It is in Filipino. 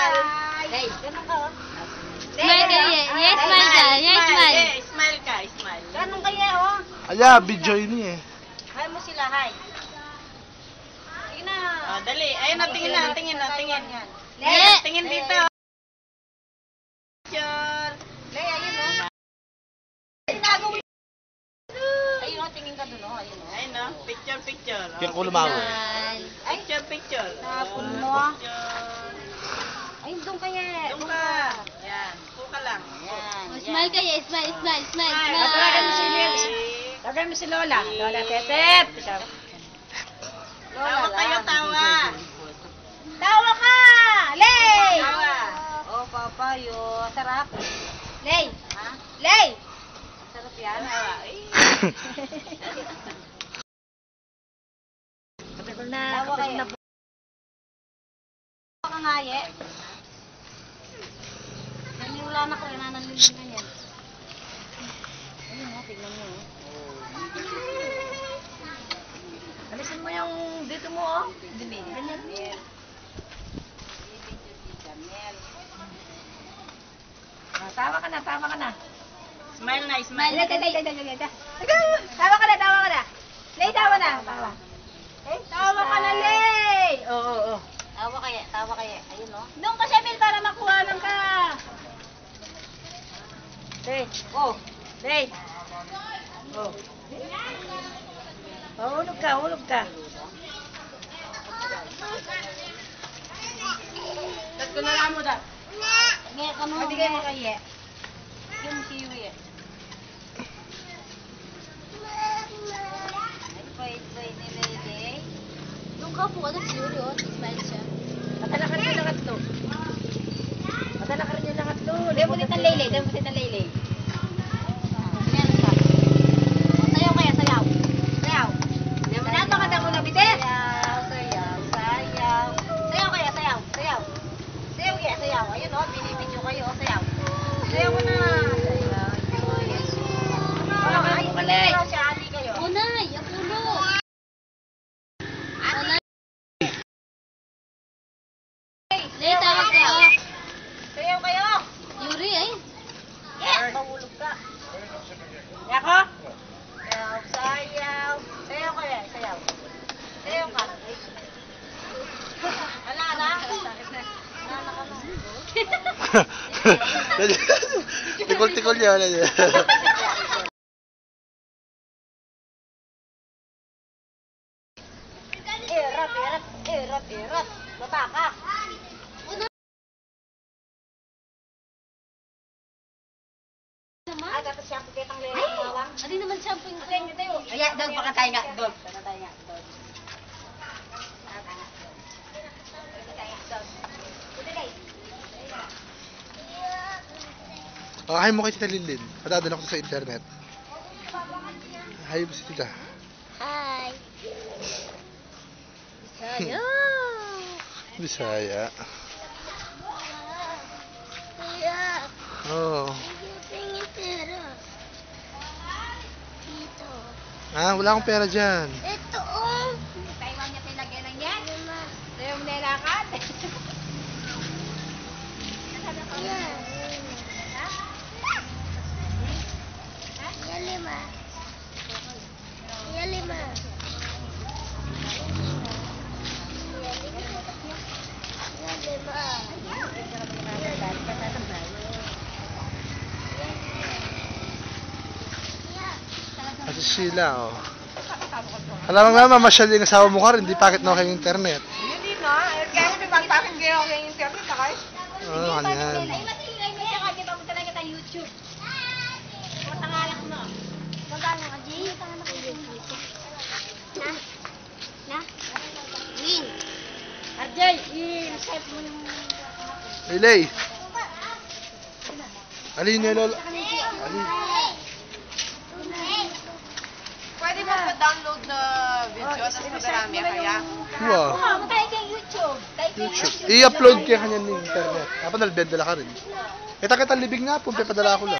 Smile. Hey, ganun ka, oh. Smile ka, yes, smile ka, yes, smile. Smile ka, smile. Ganun kaya, oh. Aya, video ini eh. Hi mo sila, hi. Sige na. Oh, dali. Ayun na, tingin na, tingin na, tingin. Yeah. Tingin dito. Picture. Lay, ayun, oh. Sinago mo. Ayun, oh, tingin ka dun, oh. Ayun, oh. Ayun, no? Picture, picture. Kaya ko lumawa. Smile. Picture, picture. Tapon mo. Picture. Ayun, doon kaya. Doon ka. Yan. Puka lang. Yan. Oh, smile ka, yes, smile, smile, smile, Tawagan mo si Lil. smile. Tawagan mo si Lola. Lola Tetet. Tawa kayo, tawa. Tawa ka! Lay! Tawa. Oh, papayo. Sarap. Lay. Ha? Lay. Sarap yan. Tawa. Kapagod na, Tawa kayo. Tawa ka nga, ye. Naniwala na ko rin na nanlilinan yan. Ayun, oh, tignan mo, oh. Alisin mo yung dito mo, oh. Dumi. Ganyan. Tawa ka na, tawa ka na. Smile na, smile. Lay. Tawa ka na, tawa ka na. Lay, tawa na. Tawa. Tawa ka na, Lay. Oo. Tawa kaya. Ayun, oh. Doon ka siya, Mil, para makuha lang ka. Lay. Oh. Lay. Oh. Oh, hulog ka, hulog ka. Tapos ko na lang mo da. Ngayon, ano? Matigay mo kay Ye. Yung kiwi, eh. Ay, pwede ni Lele. Doon ka po, ano, Yuri, oh. Smile siya. Padala ka rin yung nakatlo. Padala ka rin yung nakatlo. Dahil mo ng Lele, dahil mo ng Lele. Meron pa. O, sayaw kaya, sayaw. Sayaw. Napakanda ko na, bitin. Sayaw. Sayaw kaya, sayaw. Sayaw kaya, sayaw. Ayun, oh, binibidyo kayo, oh, sayaw. Sayaw mo na. Sayaw. Ay, Malay. siya, ali kayo. Unay, ang ulo. Unay. Lay, tawag ka. Sayaw kayo. Yuri, ay. Yeah, mahulog ka. Yako? Sayaw. Sayaw kaya, sayaw. Sayaw ka. Wala na. Wala ka na. Tikol-tikol niya. Erat. Batakak. Ay, dapat shampoo kitang lelong mawang. Ano naman shampoo yung Tayo, tayo. Ayan, doon pa ka tayo nga. Doon. Tayo nga, doon. Hi mo kay Tita Lilin. Padadala ko sa internet. Hi mo si Tita. Hi. Sayo. Bisaya. Kuya, Oo. tingin pera. Dito. Ah, wala akong pera dyan. Ito, oh. Taiwan niya pinagyan ng yan. Sayo mo nilakad. Yan. Yan lima. Yan lima. Yan lima. Kasi Sheila, oh. Alam mo nga, mamasyal yung asawa mo ka rin. Hindi pakit na ako yung internet. Hindi na. Kaya may pagpakin kayo yung internet. Sakay. Oo, kanyan. Ay, matigay mo siya kasi bago talaga tayo YouTube. Matangalak mo. Magkano ka, G? Matangalak ko YouTube. Na? Win. RJ, i-set mo yung... Lilay. Alin niya, Lola? Alin? Pwede mo pa-download na video at marami kaya? Wow. Matay kay YouTube. YouTube. I-upload kaya kanya ng internet. Dapat nalbendala ka rin. Kita-kita libig nga po, padala ko lang.